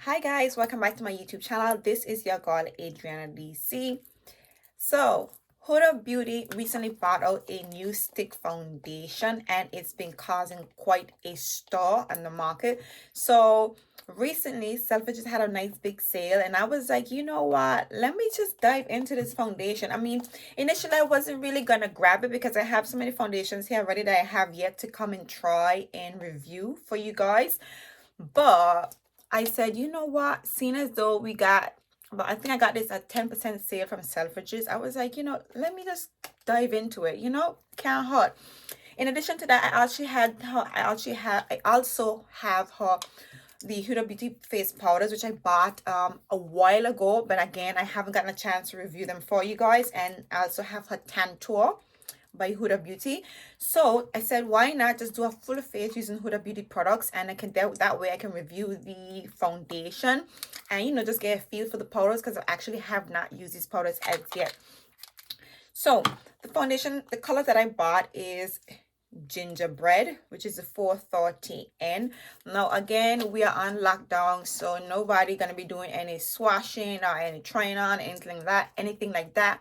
Hi guys, welcome back to my YouTube channel. This is your girl Adriana DC. So, Huda Beauty recently brought out a new stick foundation and it's been causing quite a stir on the market. So, recently Selfridges had a nice big sale and I was like, you know what? Let me just dive into this foundation. I mean, initially I wasn't really gonna grab it because I have so many foundations here already that I have yet to come and try and review for you guys. But I said, you know what? Seeing as though we got, but I think I got this at 10% sale from Selfridges. I was like, let me just dive into it. Can't hurt. In addition to that, I also have her the Huda Beauty face powders, which I bought a while ago, but again, I haven't gotten a chance to review them for you guys. And I also have her tan tour by Huda Beauty. So I said, why not just do a full face using Huda Beauty products, and I can that way I can review the foundation and just get a feel for the powders, because I actually have not used these powders as yet. So the foundation, the color that I bought is gingerbread, which is the 430N. Now again, we are on lockdown, so nobody gonna be doing any swashing or any trying on anything like that.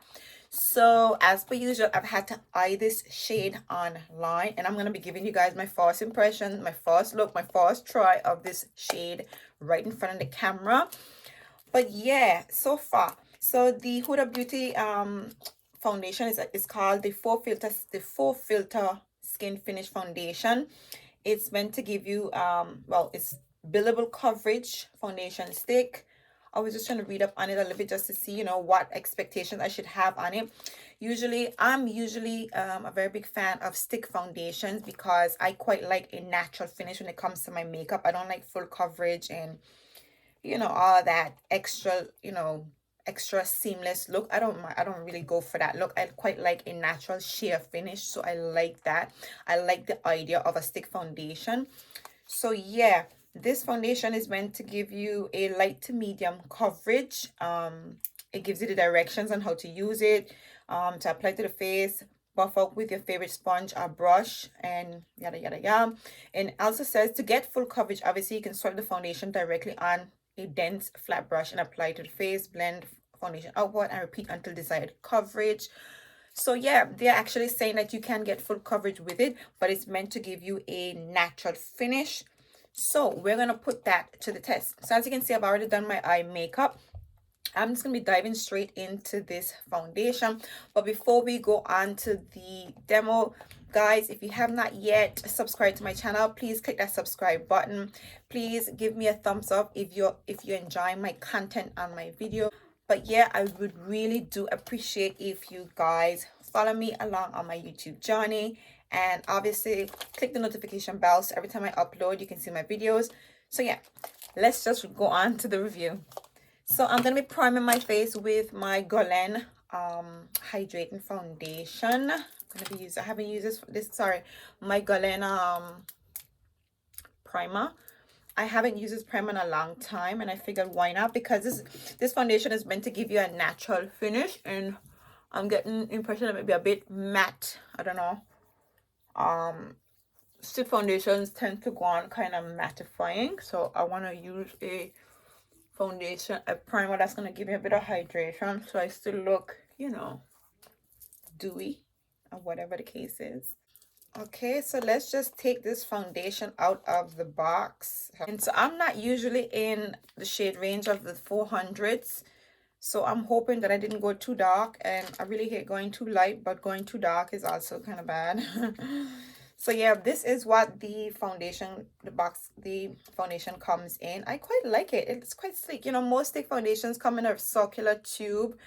So as per usual, I've had to eye this shade online, and I'm gonna be giving you guys my first impression, my first look, my first try of this shade right in front of the camera. But yeah, so far, so the Huda Beauty foundation is called the 4 filter skin finish foundation. It's meant to give you it's buildable coverage foundation stick. I was just trying to read up on it a little bit just to see what expectations I should have on it. I'm usually a very big fan of stick foundations because I quite like a natural finish when it comes to my makeup. I don't like full coverage and all that extra seamless look. I don't really go for that look. I quite like a natural sheer finish, so I like that. I like the idea of a stick foundation. So yeah, this foundation is meant to give you a light to medium coverage. It gives you the directions on how to use it, to apply to the face, buff up with your favorite sponge or brush, and yada yada yada. And it also says to get full coverage, obviously you can swipe the foundation directly on a dense flat brush and apply to the face, blend foundation outward and repeat until desired coverage. So yeah, they're actually saying that you can get full coverage with it, but it's meant to give you a natural finish. So we're gonna put that to the test. So as you can see, I've already done my eye makeup. I'm just gonna be diving straight into this foundation. But before we go on to the demo, guys, if you have not yet subscribed to my channel, please click that subscribe button. Please give me a thumbs up if you're enjoying my content on my video. But yeah, I would really do appreciate if you guys follow me along on my YouTube journey, and obviously click the notification bell so every time I upload you can see my videos. So yeah, let's just go on to the review. So I'm gonna be priming my face with my Guerlain hydrating foundation. I haven't used my Guerlain primer. I haven't used this primer in a long time, and I figured why not, because this foundation is meant to give you a natural finish, and I'm getting the impression that it may be a bit matte. I don't know. Stick foundations tend to go on kind of mattifying, so I want to use a primer that's going to give me a bit of hydration so I still look, dewy, or whatever the case is. Okay, so let's just take this foundation out of the box. And so I'm not usually in the shade range of the 400s. So I'm hoping that I didn't go too dark, and I really hate going too light, but going too dark is also kind of bad. So yeah, this is what the foundation comes in. I quite like it. It's quite sleek. Most stick foundations come in a circular tube.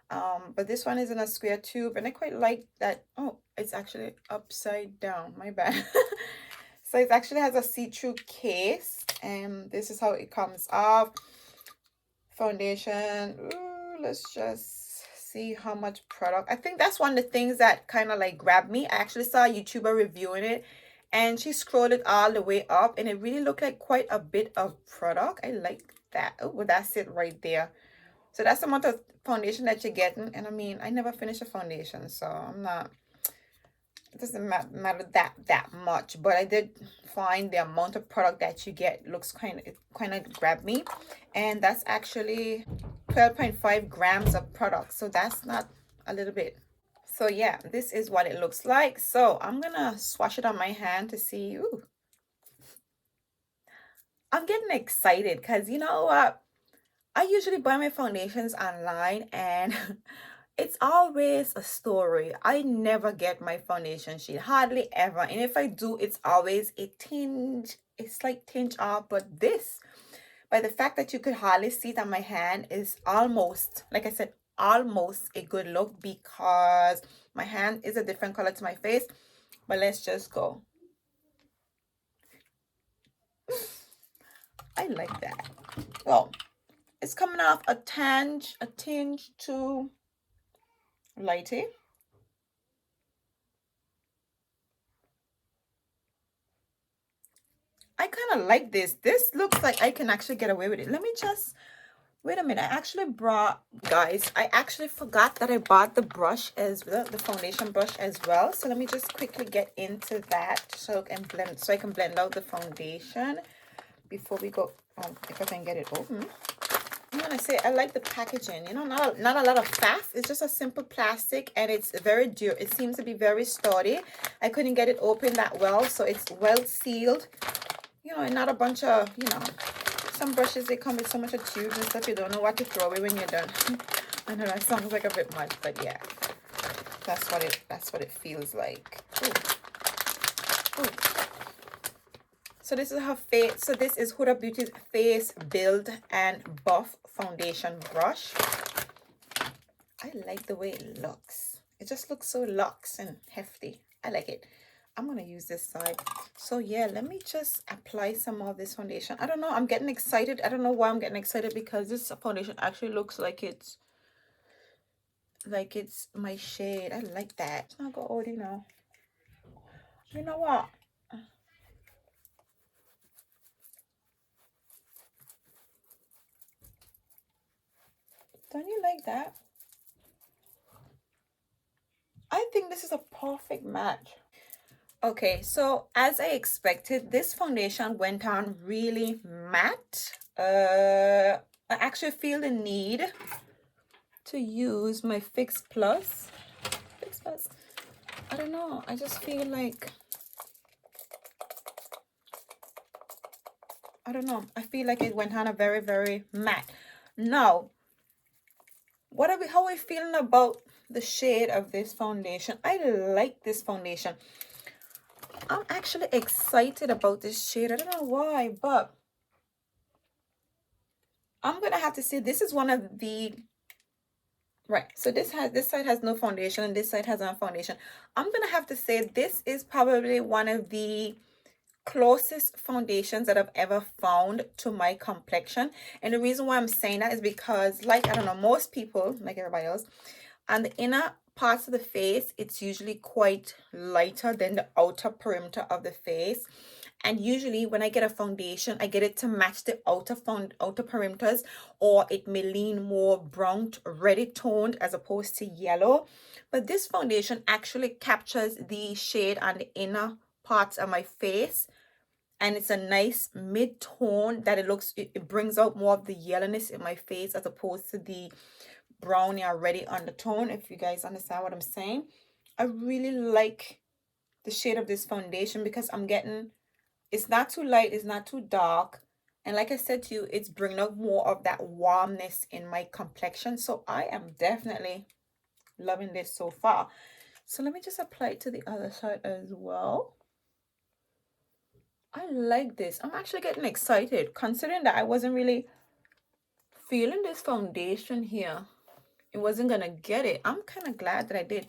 But this one is in a square tube, and I quite like that. Oh, it's actually upside down, my bad. So it actually has a see-through case, and this is how it comes off. Foundation. Ooh, let's just see how much product. I think that's one of the things that kind of like grabbed me. I actually saw a YouTuber reviewing it, and she scrolled it all the way up, and it really looked like quite a bit of product. I like that. Oh, that's it right there. So that's the amount of foundation that you're getting. And I mean, I never finish a foundation, so I'm not it doesn't matter that much, but I did find the amount of product that you get looks kind of grabbed me, and that's actually 12.5 grams of product, so that's not a little bit. So yeah, this is what it looks like. So I'm gonna swatch it on my hand to see. Ooh, I'm getting excited because you know what, I usually buy my foundations online and it's always a story. I never get my foundation sheet, hardly ever. And if I do, it's always a tinge, it's like tinge off. But this, by the fact that you could hardly see it on my hand, is almost, like I said, almost a good look because my hand is a different color to my face. But let's just go. I like that. Well, it's coming off a tinge too lighty. I kind of like this. This looks like I can actually get away with it. Let me just, wait a minute. I actually brought, guys, I actually forgot that I bought the brush as well, the foundation brush as well. So let me just quickly get into that so I can blend out the foundation before we go, if I can get it open. I'm gonna say I like the packaging, you know, not a lot of faff. It's just a simple plastic and it's very durable. It seems to be very sturdy. I couldn't get it open that well, so it's well sealed. You know, and not a bunch of, you know, some brushes, they come with so much of tubes and stuff, you don't know what to throw away when you're done. I know that sounds like a bit much, but yeah, that's what it feels like. Ooh. Ooh. So this is her face. So this is Huda Beauty's Face Build and Buff Foundation Brush. I like the way it looks. It just looks so luxe and hefty. I like it. I'm going to use this side. So yeah, let me just apply some of this foundation. I don't know. I'm getting excited. I don't know why I'm getting excited because this foundation actually looks like it's my shade. I like that. It's not go old, you know. You know what? Don't you like that? I think this is a perfect match. Okay, so as I expected, this foundation went on really matte. I actually feel the need to use my Fix Plus. Fix Plus. I don't know. I just feel like, I don't know. I feel like it went on a very, very matte. Now, how are we feeling about the shade of this foundation? I like this foundation. I'm actually excited about this shade. I don't know why, but I'm gonna have to say this is one of the, right, so this side has no foundation and this side has a foundation. I'm gonna have to say this is probably one of the closest foundations that I've ever found to my complexion. And the reason why I'm saying that is because, like, I don't know, most people, like everybody else, on the inner parts of the face, it's usually quite lighter than the outer perimeter of the face. And usually when I get a foundation, I get it to match the outer perimeters, or it may lean more brown reddy toned as opposed to yellow. But this foundation actually captures the shade on the inner parts of my face, and it's a nice mid-tone that it brings out more of the yellowness in my face as opposed to the brownie or reddy undertone, if you guys understand what I'm saying. I really like the shade of this foundation because it's not too light, it's not too dark, and like I said to you, it's bringing out more of that warmness in my complexion. So I am definitely loving this so far. So let me just apply it to the other side as well. I like this. I'm actually getting excited considering that I wasn't really feeling this foundation here. It wasn't gonna get it. I'm kind of glad that I did,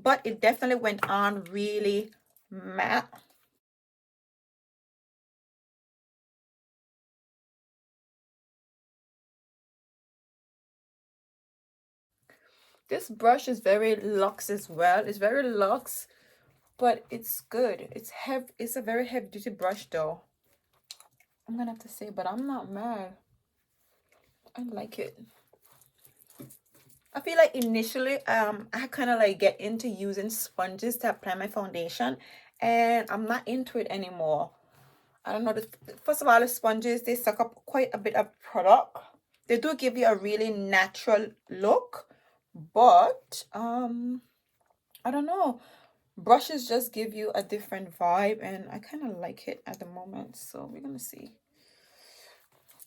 but it definitely went on really matte. This brush is very luxe as well. It's very luxe, but it's good. It's a very heavy duty brush though, I'm gonna have to say, but I'm not mad. I like it. I feel like initially I kind of like get into using sponges to apply my foundation, and I'm not into it anymore. I don't know. First of all, the sponges, they suck up quite a bit of product. They do give you a really natural look, but I don't know. Brushes just give you a different vibe, and I kind of like it at the moment. So we're gonna see.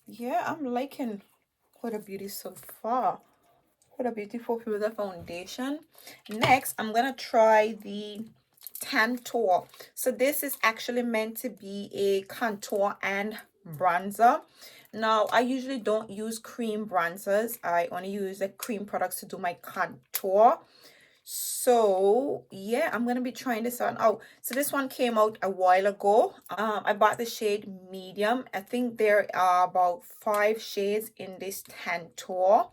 Yeah, I'm liking Huda Beauty so far. Huda Beauty for the foundation. Next, I'm gonna try the Tantour. So this is actually meant to be a contour and bronzer. Now, I usually don't use cream bronzers. I only use the cream products to do my contour. So yeah, I'm gonna be trying this on. Oh, so this one came out a while ago. I bought the shade medium. I think there are about 5 shades in this Tantour.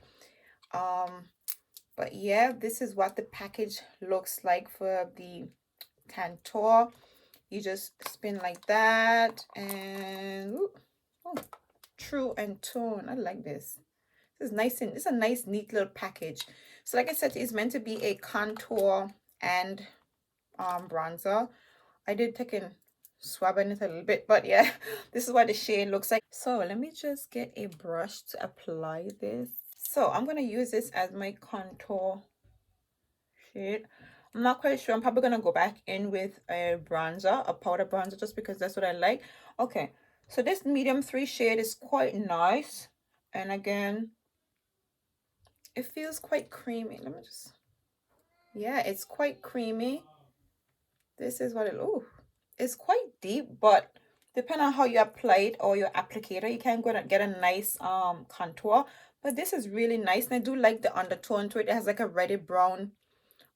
But yeah, this is what the package looks like for the Tantour. You just spin like that, and ooh, oh, true and tone. I like this. This is nice, and it's a nice neat little package. So like I said, it's meant to be a contour and bronzer. I did take a swab in it a little bit, but yeah, this is what the shade looks like. So let me just get a brush to apply this. So I'm gonna use this as my contour shade. I'm not quite sure. I'm probably gonna go back in with a bronzer, a powder bronzer, just because that's what I like. Okay, so this medium 3 shade is quite nice, and again, it feels quite creamy. Let me just, yeah, it's quite creamy. This is what it, oh, it's quite deep, but depending on how you apply it or your applicator, you can go and get a nice contour. But this is really nice, and I do like the undertone to it. It has like a reddy brown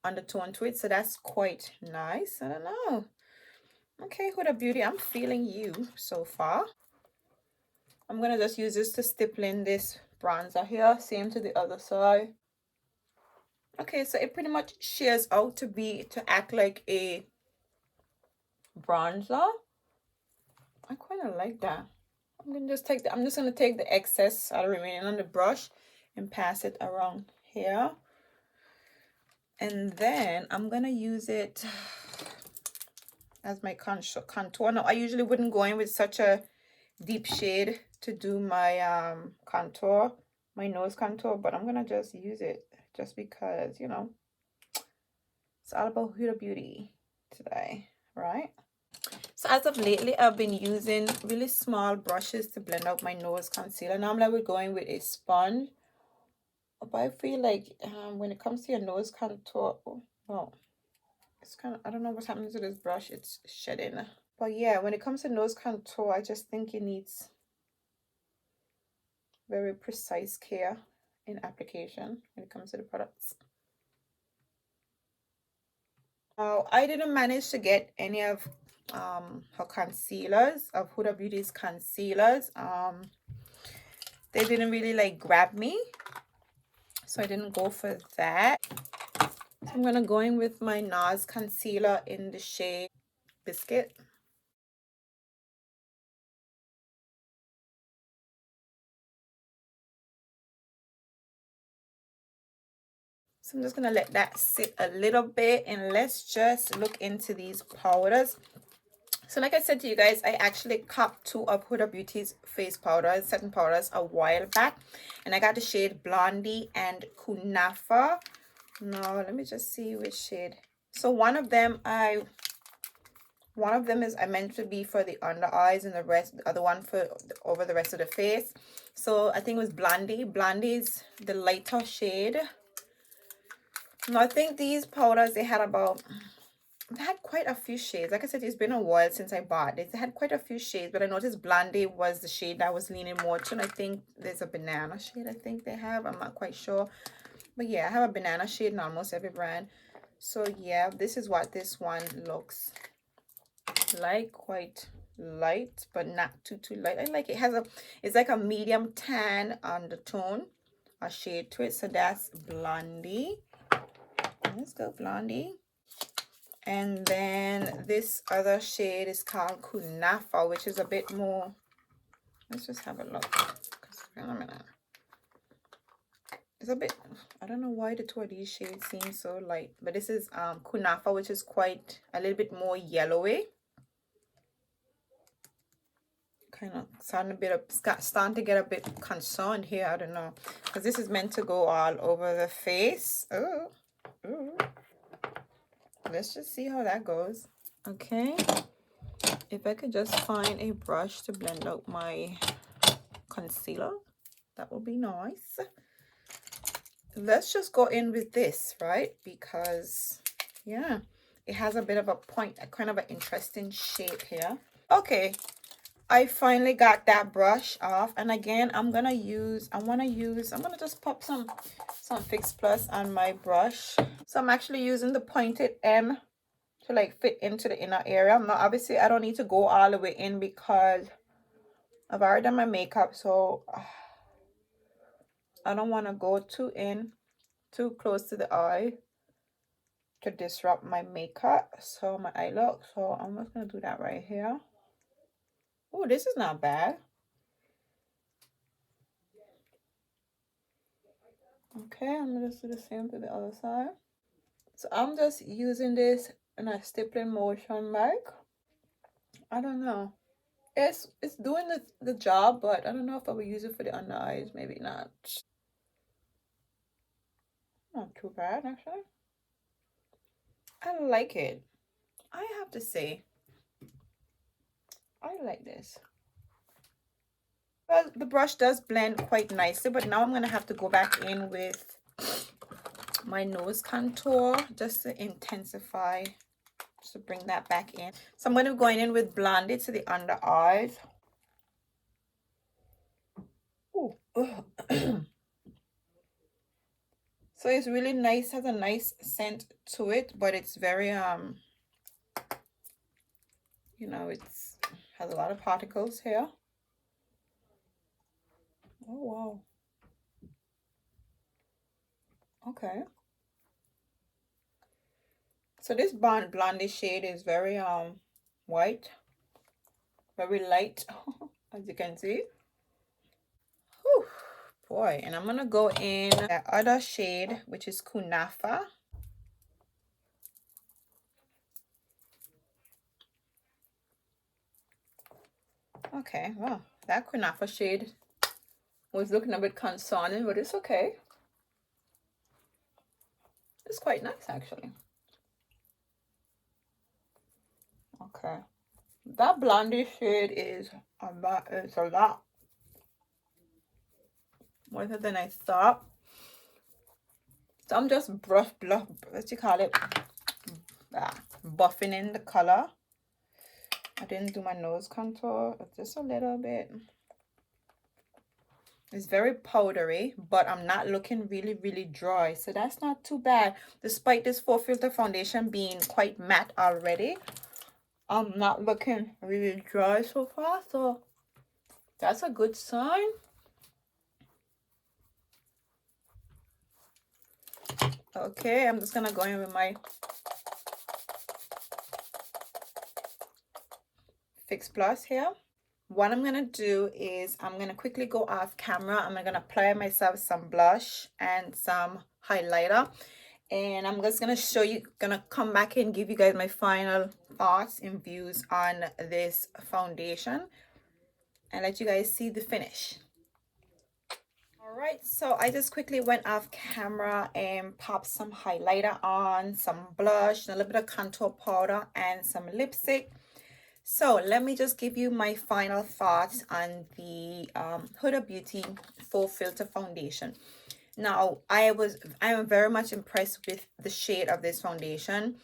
undertone to it, so that's quite nice. I don't know. Okay, Huda Beauty, I'm feeling you so far. I'm gonna just use this to stipple in this bronzer here, same to the other side. Okay, so it pretty much shears out to act like a bronzer. I kind of like that. I'm just gonna take the excess out of remaining on the brush and pass it around here. And then I'm gonna use it as my contour. Now, I usually wouldn't go in with such a deep shade to do my contour, my nose contour, but I'm gonna just use it just because, you know, it's all about Huda Beauty today, right? So as of lately, I've been using really small brushes to blend out my nose concealer. Normally I would go in with a sponge, but I feel like when it comes to your nose contour, well, it's kind of, I don't know what's happening to this brush. It's shedding. But yeah, when it comes to nose contour, I just think it needs very precise care in application when it comes to the products. Now, I didn't manage to get any of her concealers, of Huda Beauty's concealers. They didn't really like grab me, so I didn't go for that. So I'm gonna go in with my NARS concealer in the shade Biscuit. So I'm just gonna let that sit a little bit, and let's just look into these powders. So like I said to you guys, I actually copped 2 of Huda Beauty's face powders, setting powders, a while back, and I got the shade Blondie and Kunafa. Now let me just see which shade. So one of them is I meant to be for the under eyes, and the other one for over the rest of the face. So I think it was Blondie. Blondie's the lighter shade. Now I think these powders, they had quite a few shades. Like I said, it's been a while since I bought it. They had quite a few shades, but I noticed Blondie was the shade that I was leaning more to. And I think there's a banana shade I think they have. I'm not quite sure. But yeah, I have a banana shade in almost every brand. So yeah, this is what this one looks like. Quite light, but not too light. I like it. It's like a medium tan undertone, a shade to it. So that's Blondie. Let's go, Blondie. And then this other shade is called Kunafa, which is a bit more, let's just have a look. It's a bit, I don't know why the two of these shades seem so light, but this is Kunafa, which is quite a little bit more yellowy. Kind of starting to get a bit concerned here. I don't know, because this is meant to go all over the face. Oh, let's just see how that goes. Okay, if I could just find a brush to blend out my concealer, that would be nice. Let's just go in with this, right? Because yeah, it has a bit of a point, a kind of an interesting shape here. Okay, I finally got that brush off, and again I'm gonna just pop some Fix Plus on my brush. So I'm actually using the pointed M to like fit into the inner area. Now obviously I don't need to go all the way in because I've already done my makeup, so I don't want to go too close to the eye to disrupt my makeup, so my eye look. So I'm just gonna do that right here. Oh, this is not bad. Okay, I'm gonna just do the same to the other side. So I'm just using this in a stippling motion, like I don't know. It's doing the job, but I don't know if I will use it for the under eyes. Maybe not. Not too bad, actually. I like it. I have to say, I like this. Well, the brush does blend quite nicely, but now I'm going to have to go back in with my nose contour just to intensify, just to bring that back in. So I'm going to be going in with Blondie to the under eyes. Ooh. So it's really nice, has a nice scent to it, but it's very you know, it's has a lot of particles here. Oh wow. Okay. So this Blondie shade is very white, very light, as you can see. Whew, boy, and I'm gonna go in that other shade, which is Kunafa. Okay, well, that Kunafa shade was looking a bit concerning, but it's okay. It's quite nice, actually. Okay, that Blondie shade is it's a lot more than I thought. So I'm just what you call it, buffing in the color. I didn't do my nose contour, just a little bit. It's very powdery, but I'm not looking really dry, so that's not too bad. Despite this Faux Filter foundation being quite matte already, I'm not looking really dry so far, so that's a good sign. Okay, I'm just gonna go in with my Fix Plus here. What I'm gonna do is I'm gonna quickly go off camera. I'm gonna apply myself some blush and some highlighter, and I'm just gonna show you, gonna come back and give you guys my final thoughts and views on this foundation and let you guys see the finish. All right, so I just quickly went off camera and popped some highlighter on, some blush, and a little bit of contour powder and some lipstick. So let me just give you my final thoughts on the Huda Beauty Faux Filter Foundation. Now, I am very much impressed with the shade of this foundation.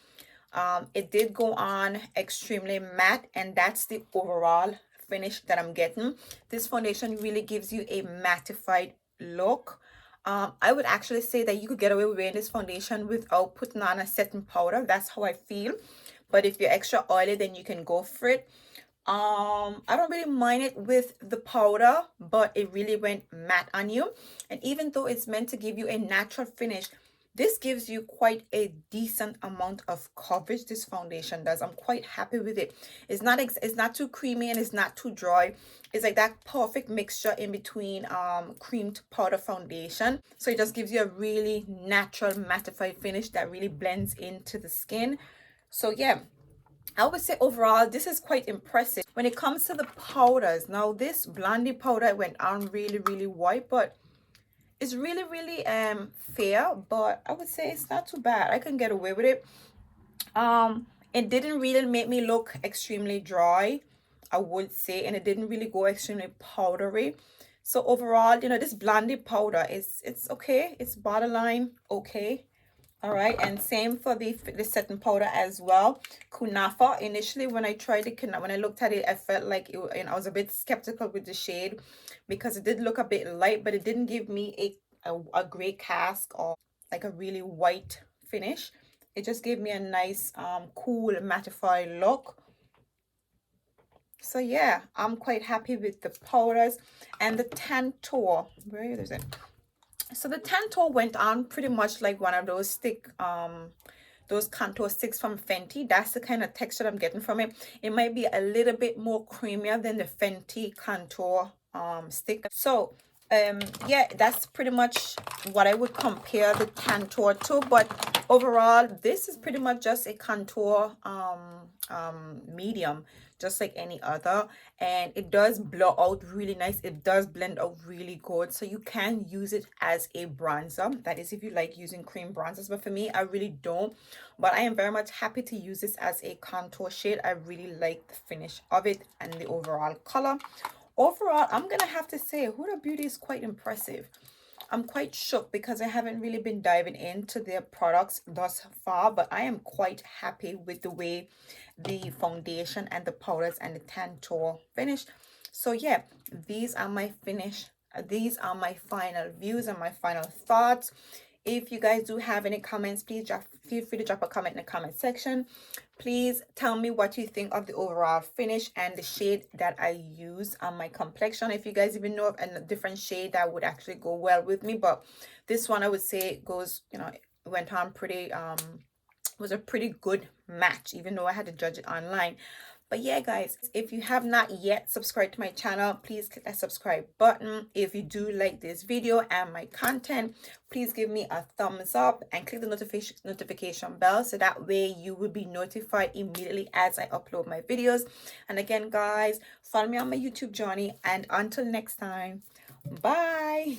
It did go on extremely matte, and that's the overall finish that I'm getting. This foundation really gives you a mattified look. I would actually say that you could get away with wearing this foundation without putting on a setting powder. That's how I feel. But if you're extra oily, then you can go for it. I don't really mind it with the powder, but it really went matte on you. And even though it's meant to give you a natural finish, this gives you quite a decent amount of coverage. This foundation does. I'm quite happy with it. It's not too creamy and it's not too dry. It's like that perfect mixture in between cream to powder foundation. So it just gives you a really natural mattified finish that really blends into the skin. So yeah, I would say overall this is quite impressive. When it comes to the powders, now this blondie powder went on really white, but it's really fair, but I would say it's not too bad. I can get away with it. It didn't really make me look extremely dry, I would say, and it didn't really go extremely powdery. So overall, you know, this blondie powder is, it's okay, it's borderline okay. All right, and same for the setting powder as well. Kunafa. Initially, when I tried it, when I looked at it, I felt like it, and I was a bit skeptical with the shade because it did look a bit light, but it didn't give me a great cast or like a really white finish. It just gave me a nice cool mattified look. So yeah, I'm quite happy with the powders and the Tantour. Where is it? So the Tantour went on pretty much like one of those those contour sticks from Fenty. That's the kind of texture I'm getting from it. It might be a little bit more creamier than the Fenty contour stick. So yeah, that's pretty much what I would compare the Tantour to. But overall, this is pretty much just a contour medium, just like any other, and it does blow out really nice. It does blend out really good, so you can use it as a bronzer. That is if you like using cream bronzers, but for me, I really don't. But I am very much happy to use this as a contour shade. I really like the finish of it and the overall color. Overall, I'm gonna have to say Huda Beauty is quite impressive. I'm quite shook because I haven't really been diving into their products thus far, but I am quite happy with the way the foundation and the powders and the Tantour finish. So yeah, these are my finish. These are my final views and my final thoughts. If you guys do have any comments, please feel free to drop a comment in the comment section. Please tell me what you think of the overall finish and the shade that I use on my complexion. If you guys even know of a different shade that would actually go well with me, but this one I would say goes, you know, it went on pretty was a pretty good match, even though I had to judge it online. But yeah, guys, if you have not yet subscribed to my channel, please click that subscribe button. If you do like this video and my content, please give me a thumbs up and click the notification bell so that way you will be notified immediately as I upload my videos. And again, guys, follow me on my YouTube journey, and until next time, bye.